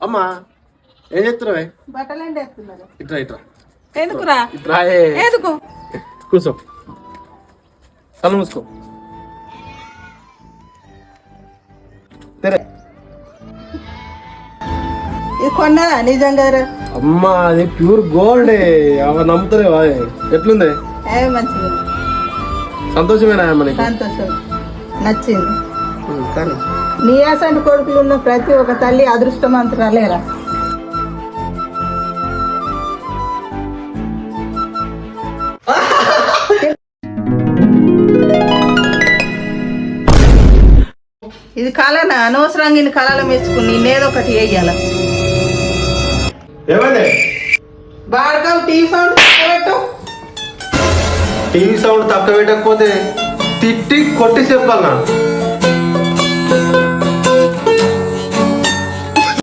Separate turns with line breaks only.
అమ్మా ఏం చెప్తున్నావే?
బట్టలు ఎండేస్తున్నారు.
ఇట్రా ఇట్రా
ఎందుకురా?
ఇట్రా
ఎందుకు?
కూర్చో, కళ్ళు మూసుకో.
ఇది కొన్నారా నిజంగా?
అమ్మా అది ప్యూర్ గోల్డ్, అవ నమ్ముతలేవా? ఎట్లుంది?
మంచిగా
సంతోషమేనా మనకి?
సంతోషం, నచ్చింది.
కానీ
నీ అసంటి కొడుకులు ఉన్న ప్రతి ఒక్క తల్లి అదృష్టమంతురాలేరా? ఇది కళనా? అనవసరంగా ఇన్ని కళలు మెచ్చుకుని నేనేదో ఒకటి వేయాల.
ఏమైంది?
బాడకం టీవీ సౌండ్ పెట్టు.
టీవీ సౌండ్ తక్కువ పెట్టకపోతే తిట్టి కొట్టి చెప్పాలనా?